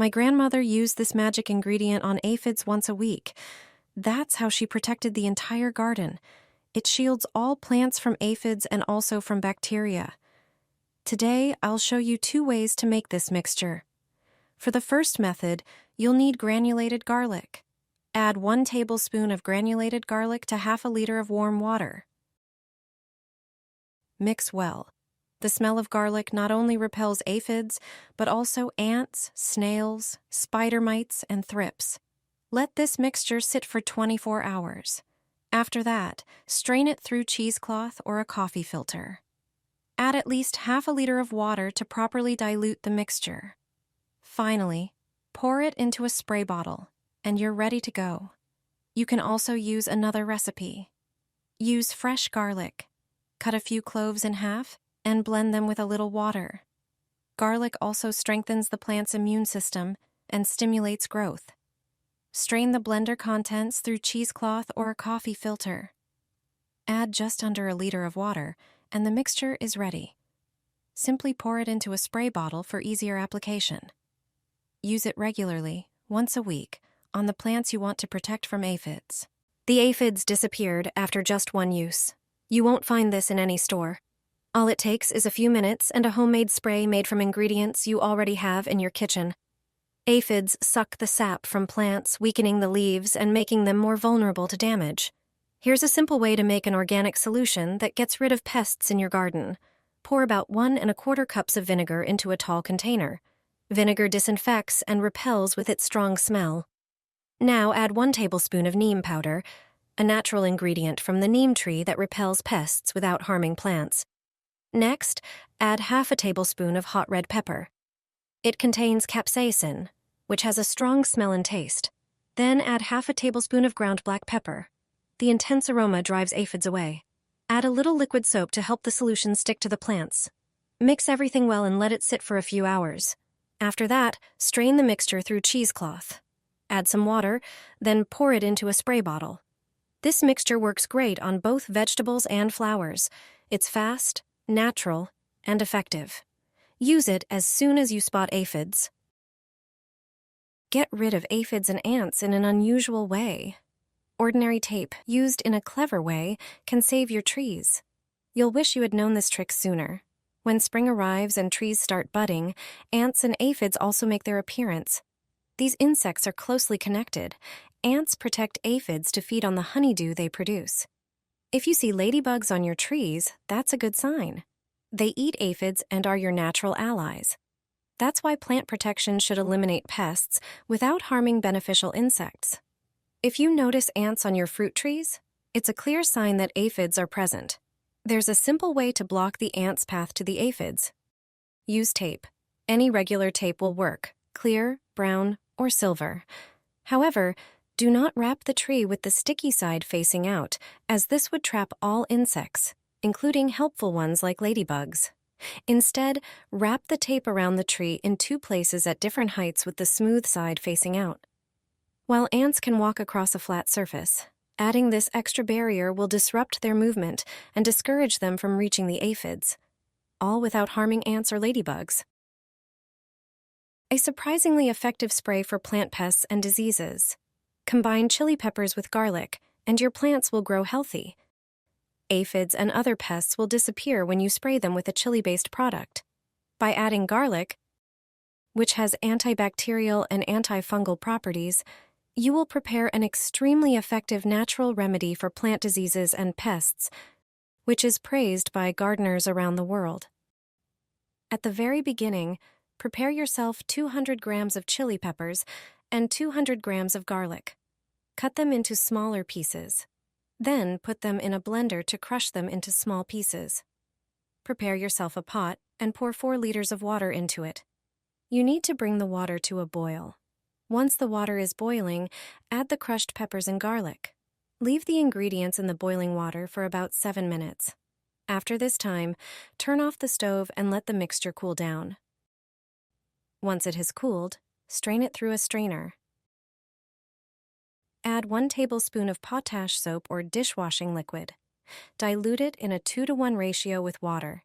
My grandmother used this magic ingredient on aphids once a week. That's how she protected the entire garden. It shields all plants from aphids and also from bacteria. Today, I'll show you 2 ways to make this mixture. For the first method, you'll need granulated garlic. Add 1 tablespoon of granulated garlic to half a liter of warm water. Mix well. The smell of garlic not only repels aphids, but also ants, snails, spider mites, and thrips. Let this mixture sit for 24 hours. After that, strain it through cheesecloth or a coffee filter. Add at least half a liter of water to properly dilute the mixture. Finally, pour it into a spray bottle, and you're ready to go. You can also use another recipe. Use fresh garlic. Cut a few cloves in half and blend them with a little water. Garlic also strengthens the plant's immune system and stimulates growth. Strain the blender contents through cheesecloth or a coffee filter. Add just under a liter of water, and the mixture is ready. Simply pour it into a spray bottle for easier application. Use it regularly, once a week, on the plants you want to protect from aphids. The aphids disappeared after just 1 use. You won't find this in any store. All it takes is a few minutes and a homemade spray made from ingredients you already have in your kitchen. Aphids suck the sap from plants, weakening the leaves and making them more vulnerable to damage. Here's a simple way to make an organic solution that gets rid of pests in your garden. Pour about 1 1/4 cups of vinegar into a tall container. Vinegar disinfects and repels with its strong smell. Now add 1 tablespoon of neem powder, a natural ingredient from the neem tree that repels pests without harming plants. Next, add half a tablespoon of hot red pepper. It contains capsaicin, which has a strong smell and taste. Then add half a tablespoon of ground black pepper. The intense aroma drives aphids away. Add a little liquid soap to help the solution stick to the plants. Mix everything well and let it sit for a few hours. After that, strain the mixture through cheesecloth. Add some water, then pour it into a spray bottle. This mixture works great on both vegetables and flowers. It's fast, natural, and effective. Use it as soon as you spot aphids. Get rid of aphids and ants in an unusual way. Ordinary tape, used in a clever way, can save your trees. You'll wish you had known this trick sooner. When spring arrives and trees start budding, ants and aphids also make their appearance. These insects are closely connected. Ants protect aphids to feed on the honeydew they produce. If you see ladybugs on your trees, that's a good sign. They eat aphids and are your natural allies. That's why plant protection should eliminate pests without harming beneficial insects. If you notice ants on your fruit trees, it's a clear sign that aphids are present. There's a simple way to block the ants' path to the aphids. Use tape. Any regular tape will work, clear, brown, or silver. However, do not wrap the tree with the sticky side facing out, as this would trap all insects, including helpful ones like ladybugs. Instead, wrap the tape around the tree in 2 places at different heights with the smooth side facing out. While ants can walk across a flat surface, adding this extra barrier will disrupt their movement and discourage them from reaching the aphids, all without harming ants or ladybugs. A surprisingly effective spray for plant pests and diseases. Combine chili peppers with garlic, and your plants will grow healthy. Aphids and other pests will disappear when you spray them with a chili-based product. By adding garlic, which has antibacterial and antifungal properties, you will prepare an extremely effective natural remedy for plant diseases and pests, which is praised by gardeners around the world. At the very beginning, prepare yourself 200 grams of chili peppers and 200 grams of garlic. Cut them into smaller pieces. Then put them in a blender to crush them into small pieces. Prepare yourself a pot and pour 4 liters of water into it. You need to bring the water to a boil. Once the water is boiling, add the crushed peppers and garlic. Leave the ingredients in the boiling water for about 7 minutes. After this time, turn off the stove and let the mixture cool down. Once it has cooled, strain it through a strainer. Add 1 tablespoon of potash soap or dishwashing liquid. Dilute it in a 2-to-1 ratio with water.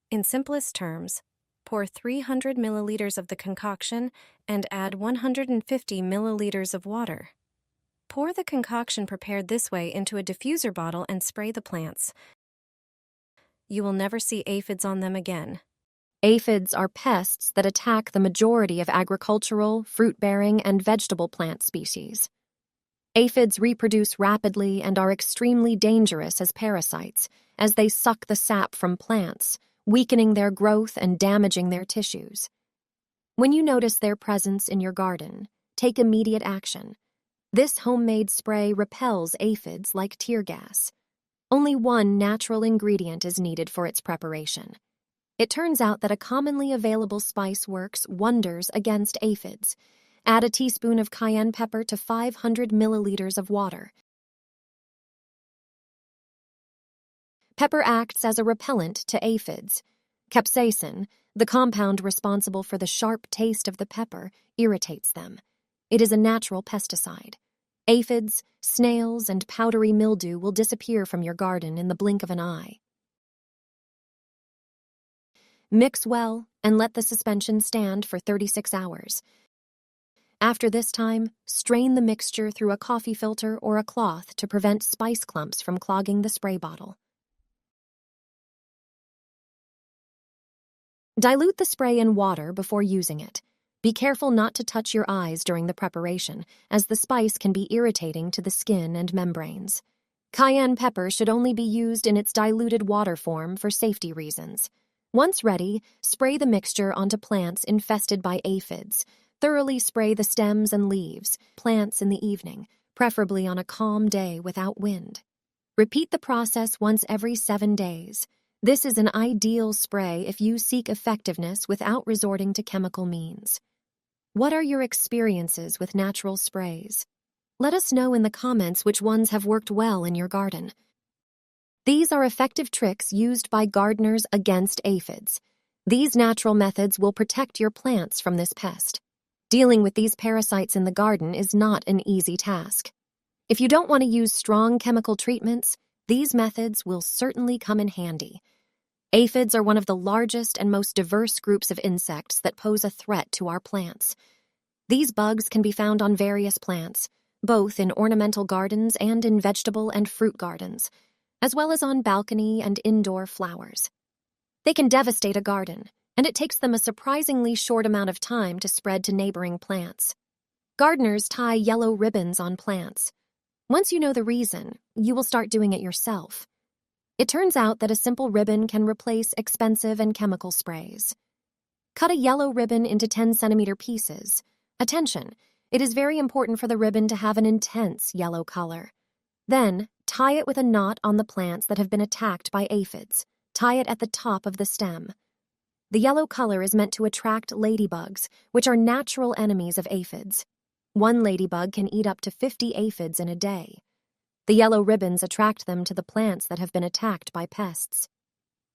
In simplest terms, Pour 300 milliliters of the concoction and add 150 milliliters of water. Pour the concoction prepared this way into a diffuser bottle and spray the plants. You will never see aphids on them again. Aphids are pests that attack the majority of agricultural, fruit-bearing, and vegetable plant species. Aphids reproduce rapidly and are extremely dangerous as parasites, as they suck the sap from plants, weakening their growth and damaging their tissues. When you notice their presence in your garden, take immediate action. This homemade spray repels aphids like tear gas. Only one natural ingredient is needed for its preparation. It turns out that a commonly available spice works wonders against aphids. Add a teaspoon of cayenne pepper to 500 milliliters of water. Pepper acts as a repellent to aphids. Capsaicin, the compound responsible for the sharp taste of the pepper, irritates them. It is a natural pesticide. Aphids, snails, and powdery mildew will disappear from your garden in the blink of an eye. Mix well and let the suspension stand for 36 hours. After this time, strain the mixture through a coffee filter or a cloth to prevent spice clumps from clogging the spray bottle. Dilute the spray in water before using it. Be careful not to touch your eyes during the preparation, as the spice can be irritating to the skin and membranes. Cayenne pepper should only be used in its diluted water form for safety reasons. Once ready, spray the mixture onto plants infested by aphids. Thoroughly spray the stems and leaves, plants in the evening, preferably on a calm day without wind. Repeat the process once every 7 days. This is an ideal spray if you seek effectiveness without resorting to chemical means. What are your experiences with natural sprays? Let us know in the comments which ones have worked well in your garden. These are effective tricks used by gardeners against aphids. These natural methods will protect your plants from this pest. Dealing with these parasites in the garden is not an easy task. If you don't want to use strong chemical treatments, these methods will certainly come in handy. Aphids are one of the largest and most diverse groups of insects that pose a threat to our plants. These bugs can be found on various plants, both in ornamental gardens and in vegetable and fruit gardens, as well as on balcony and indoor flowers. They can devastate a garden, and it takes them a surprisingly short amount of time to spread to neighboring plants. Gardeners tie yellow ribbons on plants. Once you know the reason, you will start doing it yourself. It turns out that a simple ribbon can replace expensive and chemical sprays. Cut a yellow ribbon into 10-centimeter pieces. Attention, it is very important for the ribbon to have an intense yellow color. Then, tie it with a knot on the plants that have been attacked by aphids. Tie it at the top of the stem. The yellow color is meant to attract ladybugs, which are natural enemies of aphids. One ladybug can eat up to 50 aphids in a day. The yellow ribbons attract them to the plants that have been attacked by pests.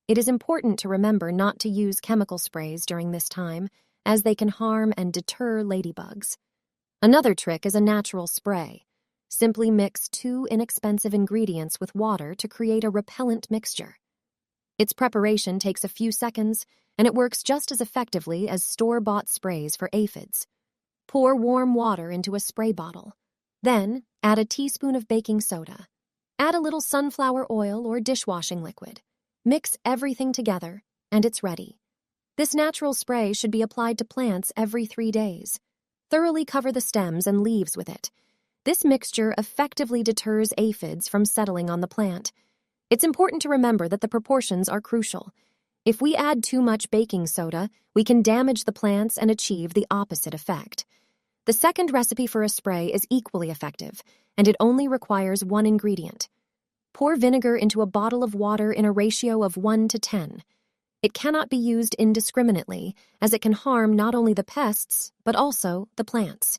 It is important to remember not to use chemical sprays during this time, as they can harm and deter ladybugs. Another trick is a natural spray. Simply mix 2 inexpensive ingredients with water to create a repellent mixture. Its preparation takes a few seconds, and it works just as effectively as store-bought sprays for aphids. Pour warm water into a spray bottle. Then, add a teaspoon of baking soda. Add a little sunflower oil or dishwashing liquid. Mix everything together, and it's ready. This natural spray should be applied to plants every 3 days. Thoroughly cover the stems and leaves with it. This mixture effectively deters aphids from settling on the plant. It's important to remember that the proportions are crucial. If we add too much baking soda, we can damage the plants and achieve the opposite effect. The second recipe for a spray is equally effective, and it only requires 1 ingredient. Pour vinegar into a bottle of water in a ratio of 1 to 10. It cannot be used indiscriminately, as it can harm not only the pests, but also the plants.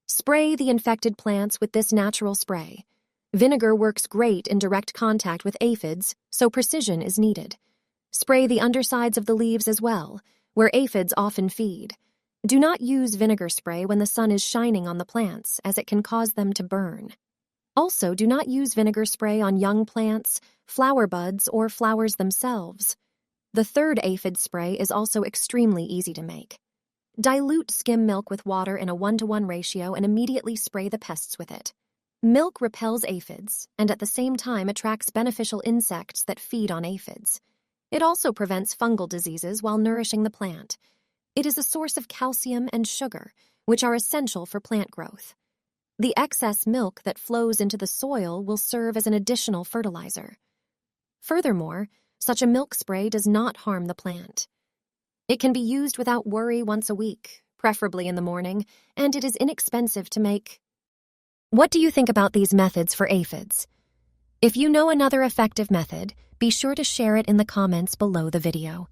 Spray the infected plants with this natural spray. Vinegar works great in direct contact with aphids, so precision is needed. Spray the undersides of the leaves as well, where aphids often feed. Do not use vinegar spray when the sun is shining on the plants, as it can cause them to burn. Also, do not use vinegar spray on young plants, flower buds, or flowers themselves. The third aphid spray is also extremely easy to make. Dilute skim milk with water in a 1-to-1 ratio and immediately spray the pests with it. Milk repels aphids and at the same time attracts beneficial insects that feed on aphids. It also prevents fungal diseases while nourishing the plant. It is a source of calcium and sugar, which are essential for plant growth. The excess milk that flows into the soil will serve as an additional fertilizer. Furthermore, such a milk spray does not harm the plant. It can be used without worry once a week, preferably in the morning, and it is inexpensive to make. What do you think about these methods for aphids? If you know another effective method, be sure to share it in the comments below the video.